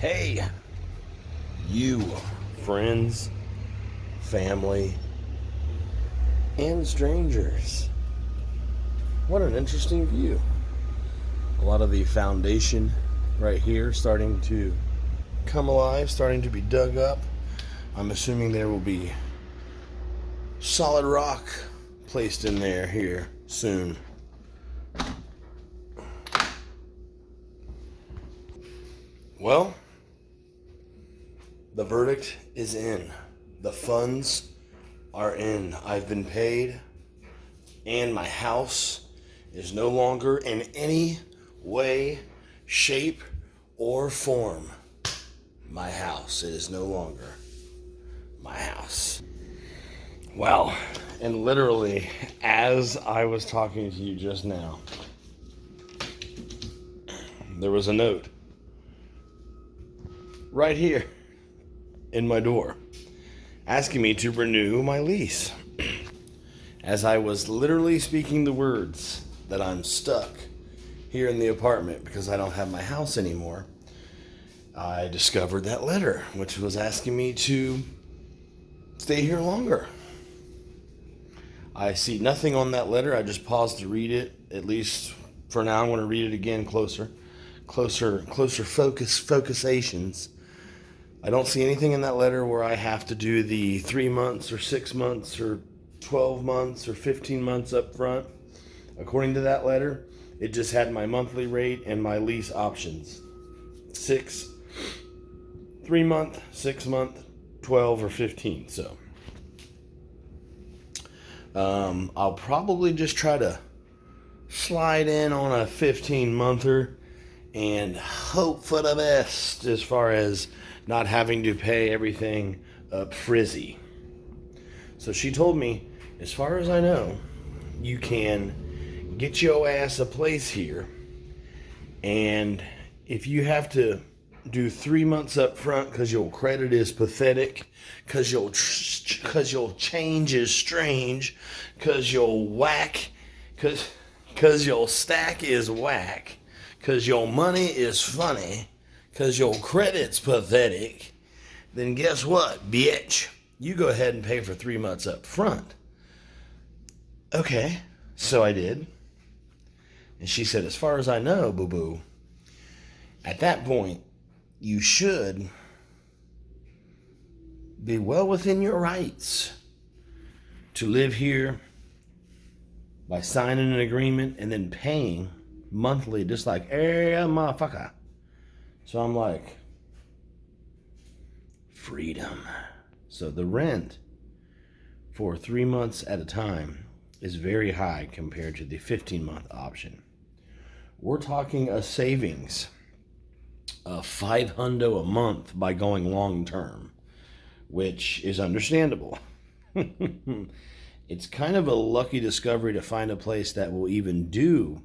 Hey, you, friends, family, and strangers. What an interesting view. A lot of the foundation right here starting to come alive, starting to be dug up. I'm assuming there will be solid rock placed in there here soon. Well, the verdict is in. The funds are in. I've been paid, and my house is no longer in any way, shape, or form my house. It is no longer my house. Wow. And literally, as I was talking to you just now, there was a note right here in my door asking me to renew my lease. As I was literally speaking the words that I'm stuck here in the apartment because I don't have my house anymore, I discovered that letter, which was asking me to stay here longer. I see nothing on that letter. I just paused to read it. At least for now, I'm going to read it again closer focusations. I don't see anything in that letter where I have to do the 3 months or 6 months or 12 months or 15 months up front. According to that letter, it just had my monthly rate and my lease options. 3 month, 6 month, 12 or 15. So I'll probably just try to slide in on a 15-monther and hope for the best as far as not having to pay everything up frizzy. So she told me, as far as I know, you can get your ass a place here, and if you have to do 3 months up front because your credit is pathetic, because your change is strange, because your your stack is whack, because your money is funny, because your credit's pathetic, then guess what, bitch? You go ahead and pay for 3 months up front. Okay, so I did. And she said, as far as I know, boo-boo, at that point, you should be well within your rights to live here by signing an agreement and then paying monthly, just like every motherfucker. So I'm like, freedom. So the rent for 3 months at a time is very high compared to the 15-month option. We're talking a savings of $500 a month by going long term, which is understandable. It's kind of a lucky discovery to find a place that will even do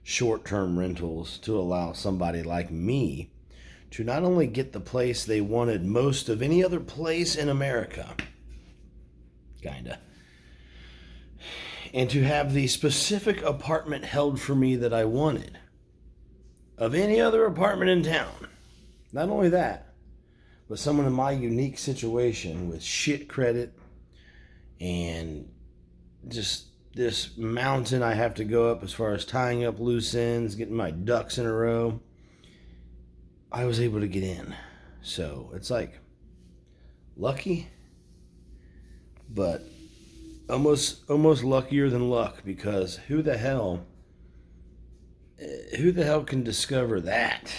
short-term rentals to allow somebody like me to not only get the place they wanted most of any other place in America, kinda, and to have the specific apartment held for me that I wanted of any other apartment in town. Not only that, but someone in my unique situation with shit credit and just this mountain I have to go up as far as tying up loose ends, getting my ducks in a row, I was able to get in. So it's like lucky, but almost luckier than luck, because who the hell can discover that?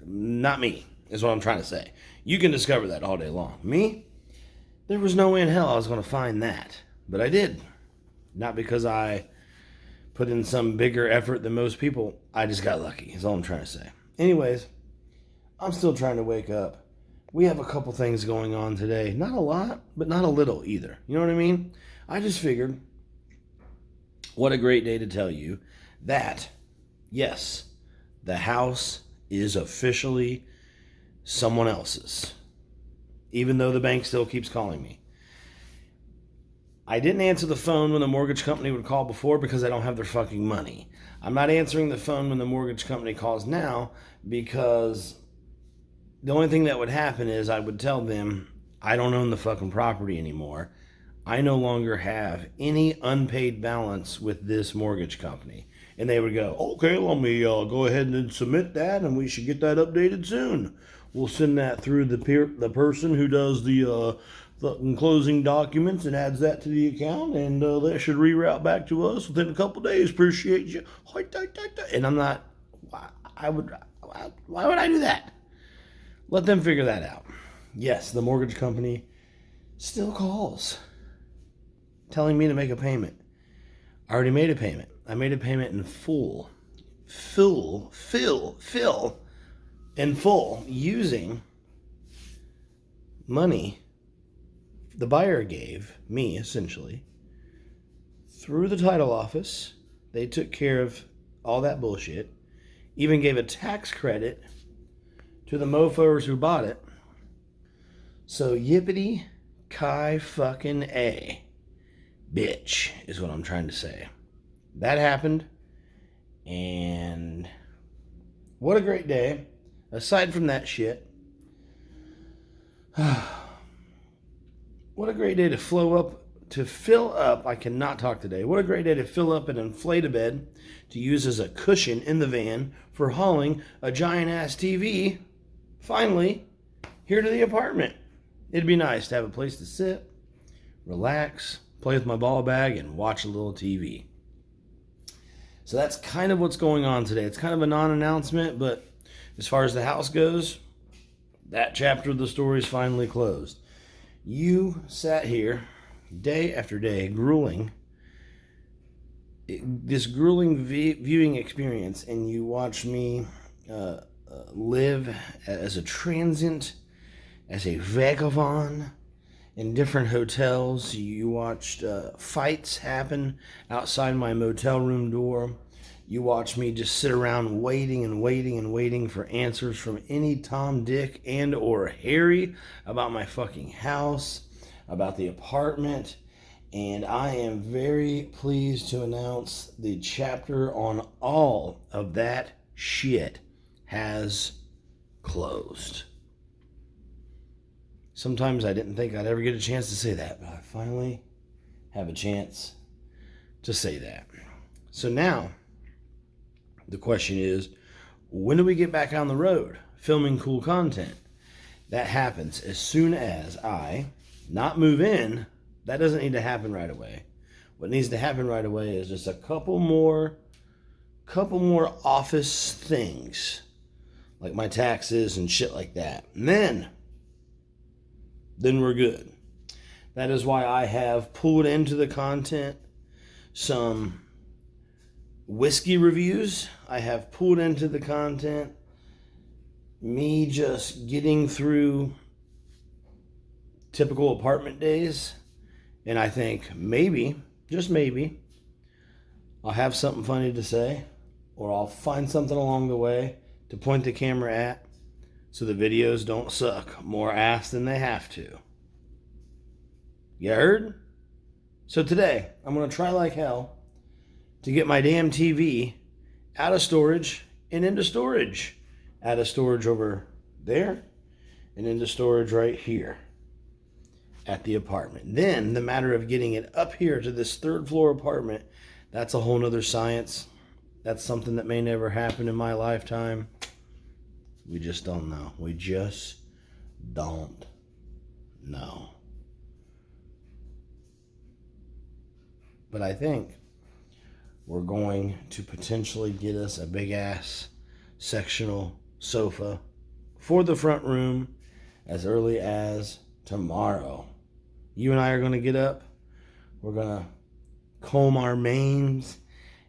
Not me, is what I'm trying to say. You can discover that all day long. Me, there was no way in hell I was going to find that, but I did. Not because I put in some bigger effort than most people. I just got lucky, is all I'm trying to say. Anyways, I'm still trying to wake up. We have a couple things going on today. Not a lot, but not a little either. You know what I mean? I just figured, what a great day to tell you that, yes, the house is officially someone else's. Even though the bank still keeps calling me. I didn't answer the phone when the mortgage company would call before because I don't have their fucking money. I'm not answering the phone when the mortgage company calls now because the only thing that would happen is I would tell them, I don't own the fucking property anymore. I no longer have any unpaid balance with this mortgage company. And they would go, okay, let me go ahead and submit that, and we should get that updated soon. We'll send that through the person who does the closing documents and adds that to the account, and that should reroute back to us within a couple days. Appreciate you. And I'm not. Why would I do that? Let them figure that out. Yes, the mortgage company still calls, telling me to make a payment. I already made a payment. I made a payment in full. In full, using money the buyer gave me, essentially, through the title office. They took care of all that bullshit. Even gave a tax credit to the mofos who bought it. So yippity kai fucking A. Bitch, is what I'm trying to say. That happened, and what a great day. Aside from that shit, what a great day to fill up, I cannot talk today. What a great day to fill up an Inflate-A-Bed to use as a cushion in the van for hauling a giant-ass TV, finally, here to the apartment. It'd be nice to have a place to sit, relax, play with my ball bag, and watch a little TV. So that's kind of what's going on today. It's kind of a non-announcement, but as far as the house goes, that chapter of the story is finally closed. You sat here day after day, this grueling viewing experience, and you watched me live as a transient, as a vagabond in different hotels. You watched fights happen outside my motel room door. You watched me just sit around waiting for answers from any Tom, Dick, and or Harry about my fucking house, about the apartment. And I am very pleased to announce the chapter on all of that shit has closed. Sometimes I didn't think I'd ever get a chance to say that, but I finally have a chance to say that. So now, the question is, when do we get back on the road filming cool content? That happens as soon as I not move in. That doesn't need to happen right away. What needs to happen right away is just a couple more office things, like my taxes and shit like that. And then we're good. That is why I have pulled into the content some whiskey reviews. I have pulled into the content me just getting through typical apartment days. And I think maybe, just maybe, I'll have something funny to say, or I'll find something along the way to point the camera at so the videos don't suck more ass than they have to. You heard? So today, I'm going to try like hell to get my damn TV out of storage and into storage. Out of storage over there and into storage right here at the apartment. Then the matter of getting it up here to this third floor apartment, that's a whole nother science. That's something that may never happen in my lifetime. We just don't know. We just don't know. But I think we're going to potentially get us a big ass sectional sofa for the front room as early as tomorrow. You and I are going to get up. We're going to comb our manes,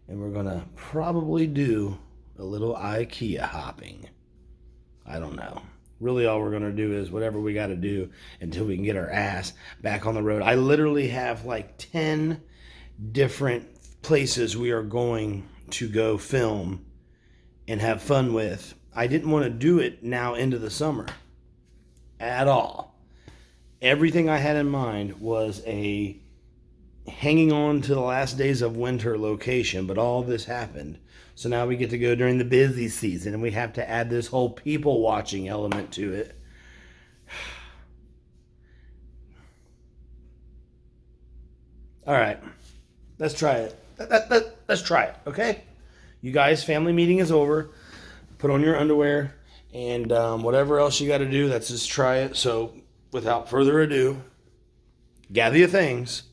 and we're going to probably do a little IKEA hopping. I don't know. Really, all we're going to do is whatever we got to do until we can get our ass back on the road. I literally have like 10 different places we are going to go film and have fun with. I didn't want to do it now into the summer at all. Everything I had in mind was a hanging on to the last days of winter location, but all of this happened So now we get to go during the busy season, and we have to add this whole people watching element to it. All right, let's try it. Let's try it, okay? You guys, family meeting is over. Put on your underwear and whatever else you got to do. Let's just try it. So, without further ado, gather your things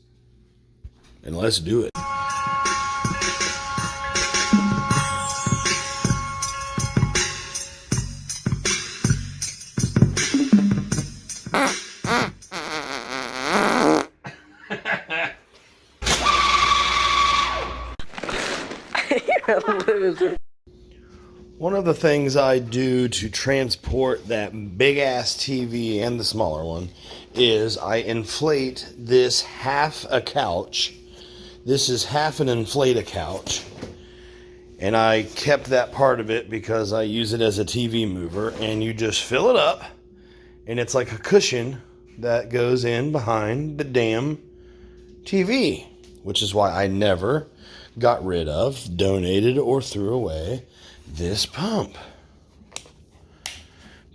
and let's do it. Loser. One of the things I do to transport that big ass TV and the smaller one is I inflate this half a couch. This is half an inflate couch. And I kept that part of it because I use it as a TV mover. And you just fill it up. And it's like a cushion that goes in behind the damn TV. Which is why I never got rid of, donated, or threw away this pump.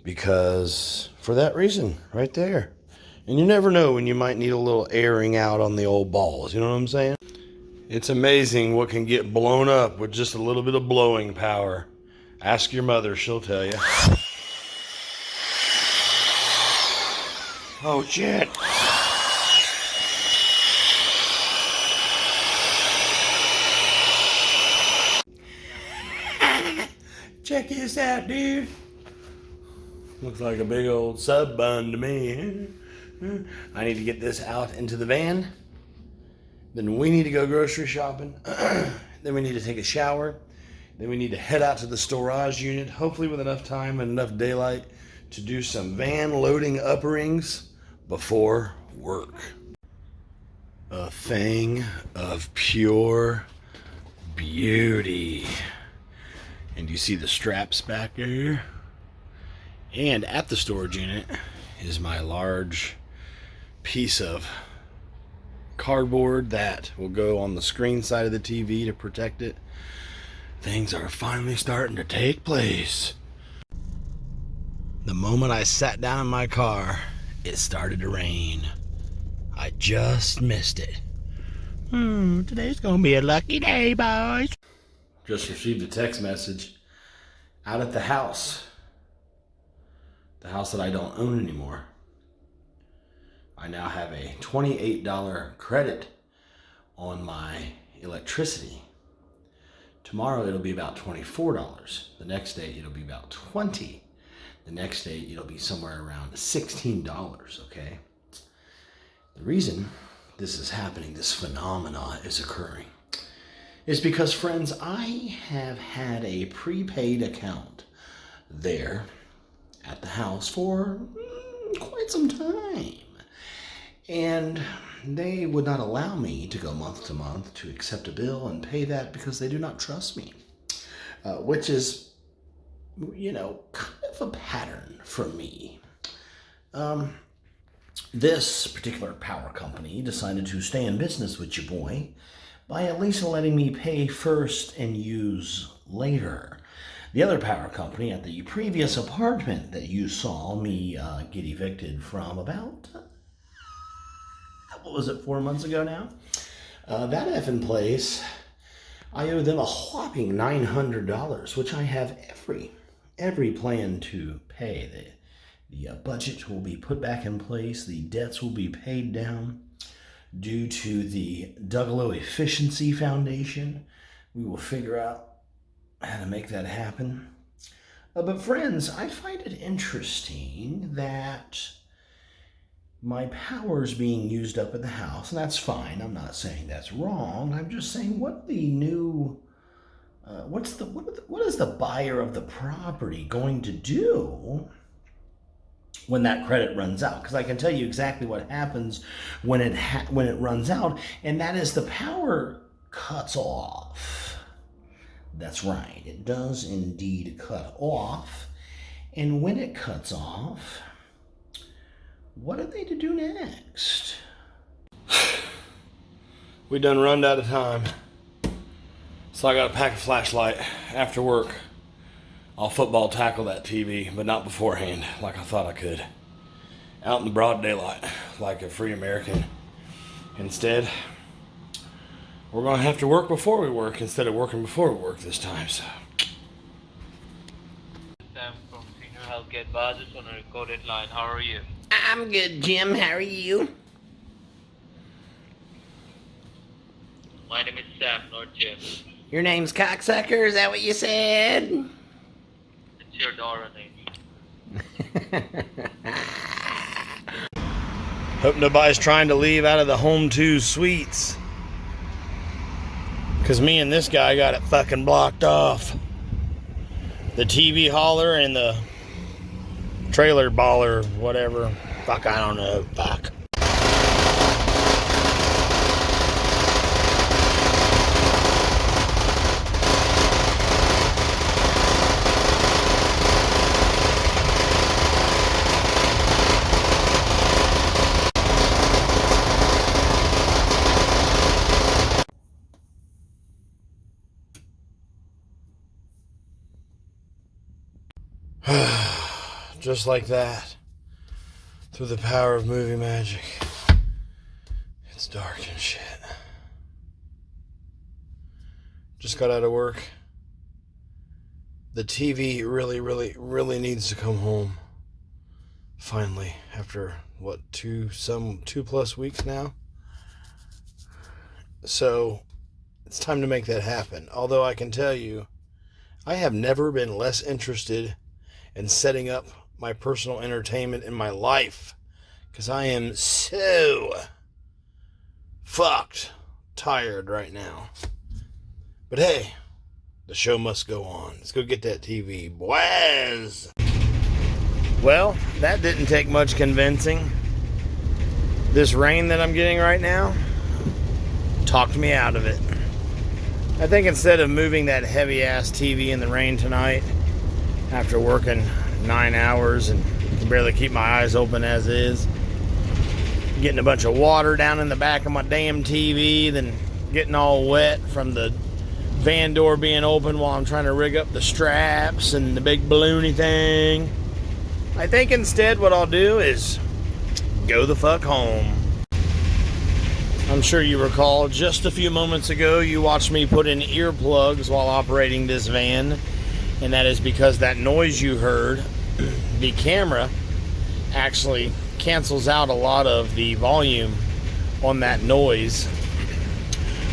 Because for that reason, right there. And you never know when you might need a little airing out on the old balls. You know what I'm saying? It's amazing what can get blown up with just a little bit of blowing power. Ask your mother, she'll tell you. Oh, shit. Check this out, dude. Looks like a big old sub bun to me. I need to get this out into the van. Then we need to go grocery shopping. Then we need to take a shower. Then we need to head out to the storage unit, hopefully with enough time and enough daylight to do some van loading upperings before work. A thing of pure beauty. And you see the straps back there. And at the storage unit is my large piece of cardboard that will go on the screen side of the TV to protect it. Things are finally starting to take place. The moment I sat down in my car, it started to rain. I just missed it. Today's gonna be a lucky day, boys. Just received a text message out at the house that I don't own anymore. I now have a $28 credit on my electricity. Tomorrow it'll be about $24. The next day it'll be about $20. The next day it'll be somewhere around $16, okay? The reason this is happening, this phenomena is occurring, is because, friends, I have had a prepaid account there at the house for quite some time. And they would not allow me to go month to month to accept a bill and pay that because they do not trust me. Which is, kind of a pattern for me. This particular power company decided to stay in business with your boy by at least letting me pay first and use later. The other power company at the previous apartment that you saw me get evicted from about, 4 months ago now? That effing place, I owe them a whopping $900, which I have every plan to pay. The budget will be put back in place. The debts will be paid down. Due to the Dougalo Efficiency Foundation, we will figure out how to make that happen. But friends, I find it interesting that my power is being used up at the house, and that's fine. I'm not saying that's wrong. I'm just saying, what is the buyer of the property going to do when that credit runs out? Because I can tell you exactly what happens when it runs out, and that is the power cuts off. That's right, it does indeed cut off. And when it cuts off, what are they to do next? We done run out of time. So I got to pack a flashlight after work. I'll football tackle that TV, but not beforehand like I thought I could. Out in the broad daylight like a free American. Instead, we're going to have to work before we work instead of working before we work this time. So. Sam from Senior Healthcare Advisors on a recorded line. How are you? I'm good, Jim. How are you? My name is Sam, not Jim. Your name's Cocksucker, is that what you said? It's your daughter name. Hope nobody's trying to leave out of the Home 2 suites. Because me and this guy got it fucking blocked off. The TV hauler and the trailer baller, whatever. Fuck, I don't know. Fuck. Just like that, through the power of movie magic, it's dark and shit. Just got out of work. The TV really needs to come home. Finally, after what, 2+ weeks now? So, it's time to make that happen. Although I can tell you, I have never been less interested in setting up my personal entertainment in my life, because I am so fucked tired right now. But hey, the show must go on. Let's go get that TV, boys. Well, that didn't take much convincing. This rain that I'm getting right now talked me out of it. I think instead of moving that heavy ass TV in the rain tonight, after working 9 hours and can barely keep my eyes open as is, getting a bunch of water down in the back of my damn TV, then getting all wet from the van door being open while I'm trying to rig up the straps and the big balloony thing. I think instead what I'll do is go the fuck home. I'm sure you recall just a few moments ago you watched me put in earplugs while operating this van. And that is because that noise you heard, the camera actually cancels out a lot of the volume on that noise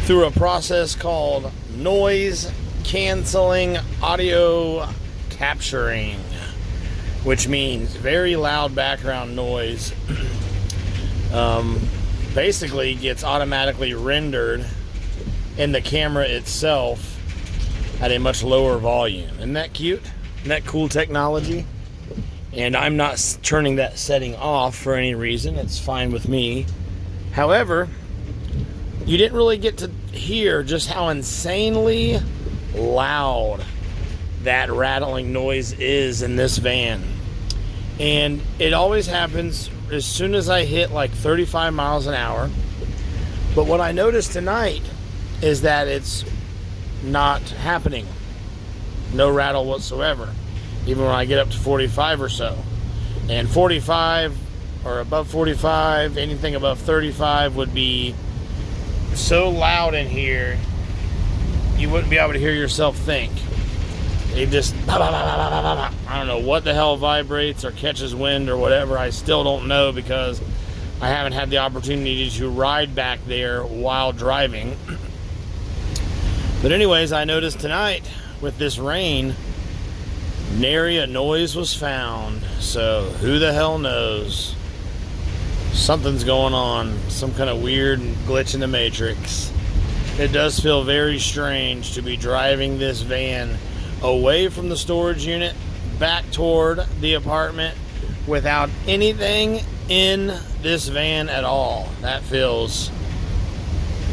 through a process called noise canceling audio capturing, which means very loud background noise basically gets automatically rendered in the camera itself at a much lower volume. Isn't that cute? Isn't that cool technology? And I'm not turning that setting off for any reason. It's fine with me. However, you didn't really get to hear just how insanely loud that rattling noise is in this van. And it always happens as soon as I hit like 35 miles an hour. But what I noticed tonight is that it's not happening. No rattle whatsoever, even when I get up to 45 or so. And 45 or above 45, anything above 35 would be so loud in here you wouldn't be able to hear yourself think. It just, I don't know what the hell vibrates or catches wind or whatever. I still don't know, because I haven't had the opportunity to ride back there while driving. But anyways, I noticed tonight with this rain, nary a noise was found. So who the hell knows? Something's going on. Some kind of weird glitch in the matrix. It does feel very strange to be driving this van away from the storage unit back toward the apartment without anything in this van at all. That feels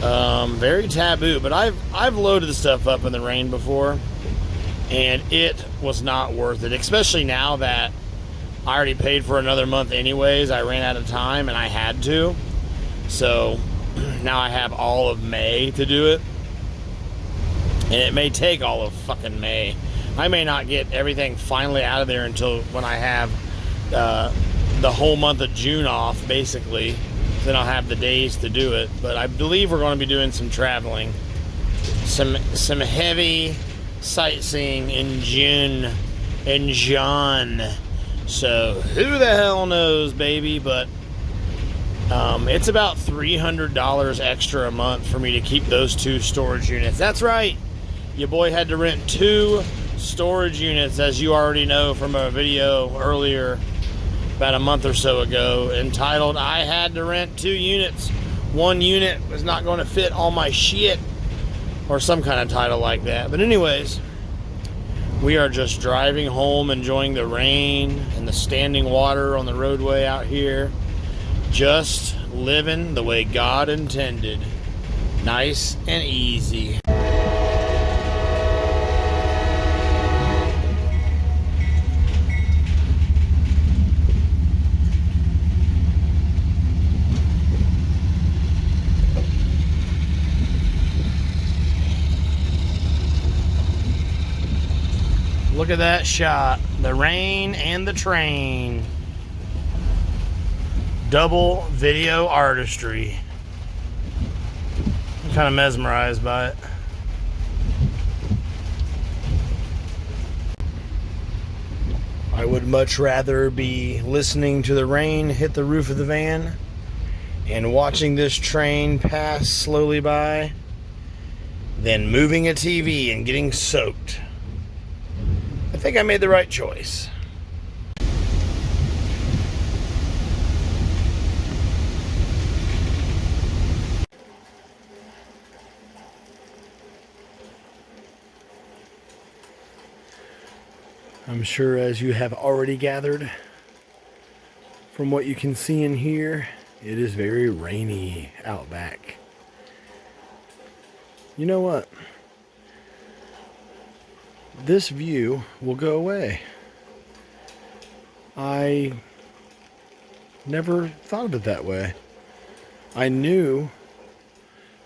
very taboo. But I've loaded the stuff up in the rain before, and it was not worth it, especially now that I already paid for another month anyways. I ran out of time and I had to, so now I have all of May to do it. And it may take all of fucking May. I may not get everything finally out of there until when I have the whole month of June off, basically. Then I'll have the days to do it. But I believe we're going to be doing some traveling. Some heavy sightseeing in June. So who the hell knows, baby? But it's about $300 extra a month for me to keep those 2 storage units. That's right. Your boy had to rent 2 storage units, as you already know from a video earlier about a month or so ago, entitled I had to rent 2 units. 1 unit was not going to fit all my shit, or some kind of title like that. But anyways, we are just driving home, enjoying the rain and the standing water on the roadway out here. Just living the way God intended. Nice and easy. Look at that shot. The rain and the train. Double video artistry. I'm kind of mesmerized by it. I would much rather be listening to the rain hit the roof of the van and watching this train pass slowly by than moving a TV and getting soaked. I think I made the right choice. I'm sure, as you have already gathered from what you can see in here, it is very rainy out back. You know what? This view will go away. I never thought of it that way. I knew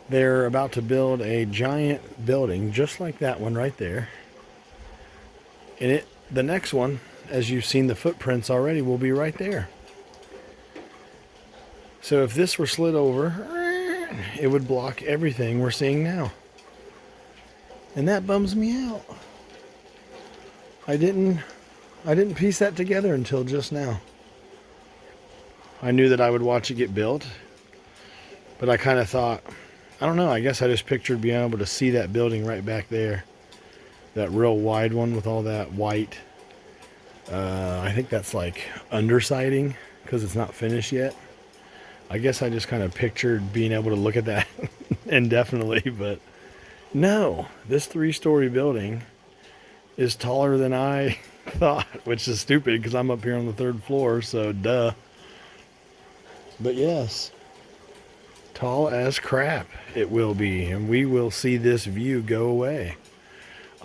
they're about to build a giant building just like that one right there. And the next one, as you've seen the footprints already, will be right there. So if this were slid over, it would block everything we're seeing now. And that bums me out. I didn't piece that together until just now. I knew that I would watch it get built, but I kind of thought, I don't know, I guess I just pictured being able to see that building right back there. That real wide one with all that white. I think that's like undersiding because it's not finished yet. I guess I just kind of pictured being able to look at that indefinitely, but no, this 3-story building is taller than I thought, which is stupid because I'm up here on the 3rd floor, so duh. But yes, tall as crap it will be, and we will see this view go away.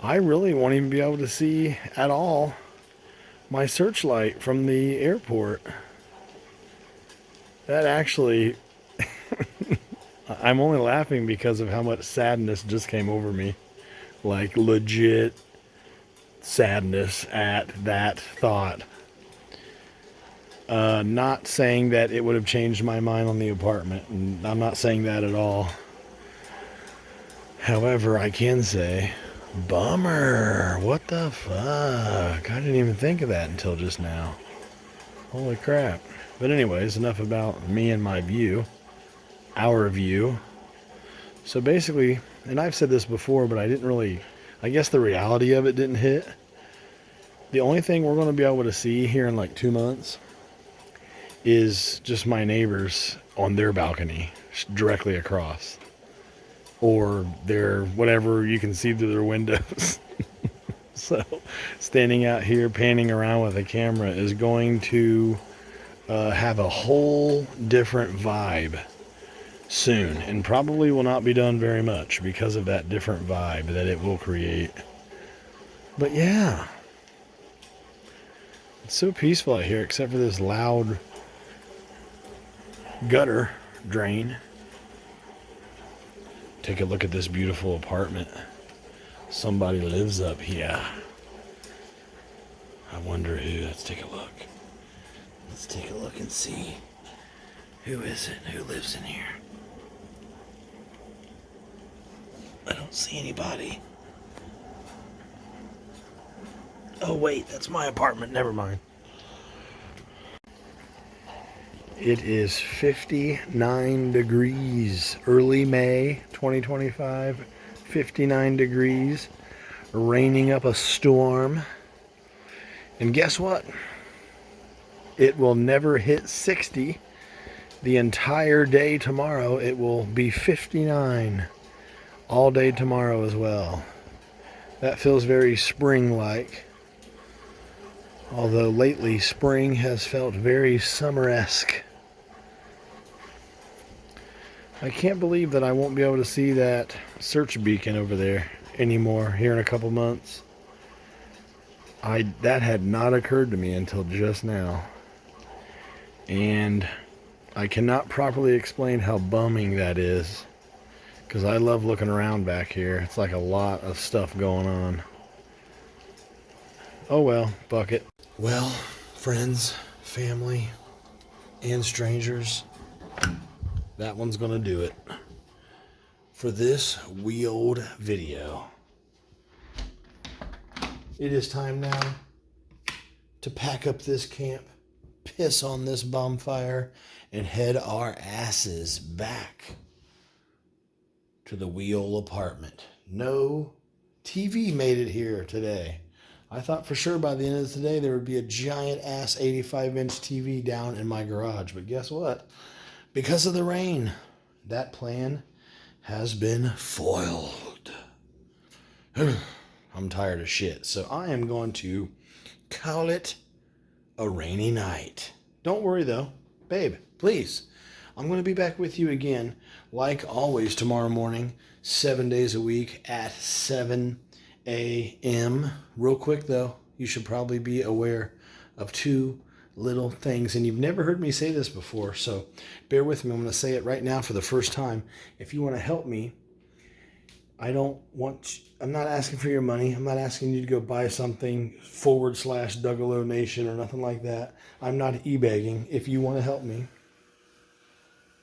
I really won't even be able to see at all my searchlight from the airport. That actually, I'm only laughing because of how much sadness just came over me. Like legit sadness at that thought. Not saying that it would have changed my mind on the apartment, and I'm not saying that at all. However, I can say, bummer. What the fuck? I didn't even think of that until just now. Holy crap. But anyways, enough about me and my view. Our view. So basically, and I've said this before, but I didn't really, I guess the reality of it didn't hit. The only thing we're going to be able to see here in like 2 months is just my neighbors on their balcony directly across. Or their, whatever you can see through their windows. So standing out here panning around with a camera is going to have a whole different vibe soon, and probably will not be done very much because of that different vibe that it will create. But yeah, it's so peaceful out here except for this loud gutter drain. Take a look at this beautiful apartment. Somebody lives up here. I wonder who. Let's take a look. Let's take a look and see. Who is it? Who lives in here? I don't see anybody. Oh wait, that's my apartment. Never mind. It is 59 degrees. Early May 2025. 59 degrees. Raining up a storm. And guess what? It will never hit 60. The entire day tomorrow, it will be 59. All day tomorrow as well. That feels very spring-like. Although lately, spring has felt very summer-esque. I can't believe that I won't be able to see that search beacon over there anymore here in a couple months. That had not occurred to me until just now. And I cannot properly explain how bumming that is. Because I love looking around back here. It's like a lot of stuff going on. Oh well, bucket. Well, friends, family, and strangers, that one's gonna do it for this wheeled video. It is time now to pack up this camp, piss on this bonfire, and head our asses back to the Wheel apartment. No TV made it here today. I thought for sure by the end of today there would be a giant ass 85-inch TV down in my garage. But guess what? Because of the rain, that plan has been foiled. I'm tired of shit. So I am going to call it a rainy night. Don't worry though. Babe, please. I'm going to be back with you again, like always, tomorrow morning, 7 days a week at 7 a.m. Real quick, though, you should probably be aware of two little things. And you've never heard me say this before, so bear with me. I'm going to say it right now for the first time. If you want to help me, I'm not asking for your money. I'm not asking you to go buy something /Dougalo Nation or nothing like that. I'm not e-begging. If you want to help me,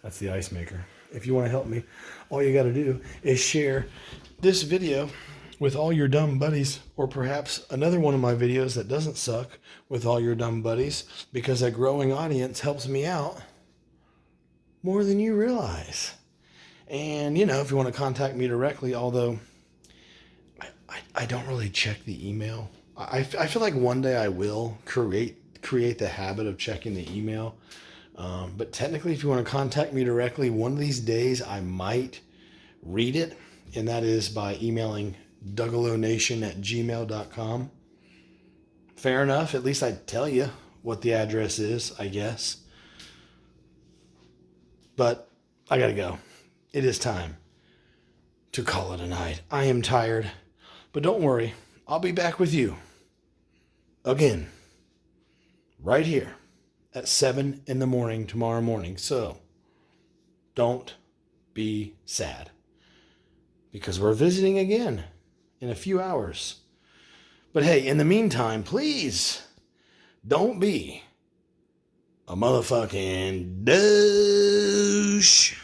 that's the ice maker. If you want to help me, all you got to do is share this video with all your dumb buddies, or perhaps another one of my videos that doesn't suck with all your dumb buddies, because a growing audience helps me out more than you realize. And, if you want to contact me directly, although I don't really check the email. I feel like one day I will create the habit of checking the email. But technically, if you want to contact me directly, one of these days I might read it. And that is by emailing DougaloNation@gmail.com. Fair enough. At least I'd tell you what the address is, I guess. But I gotta go. It is time to call it a night. I am tired. But don't worry. I'll be back with you again right here at 7 in the morning tomorrow morning. So don't be sad, because we're visiting again in a few hours. But hey, in the meantime, please don't be a motherfucking douche.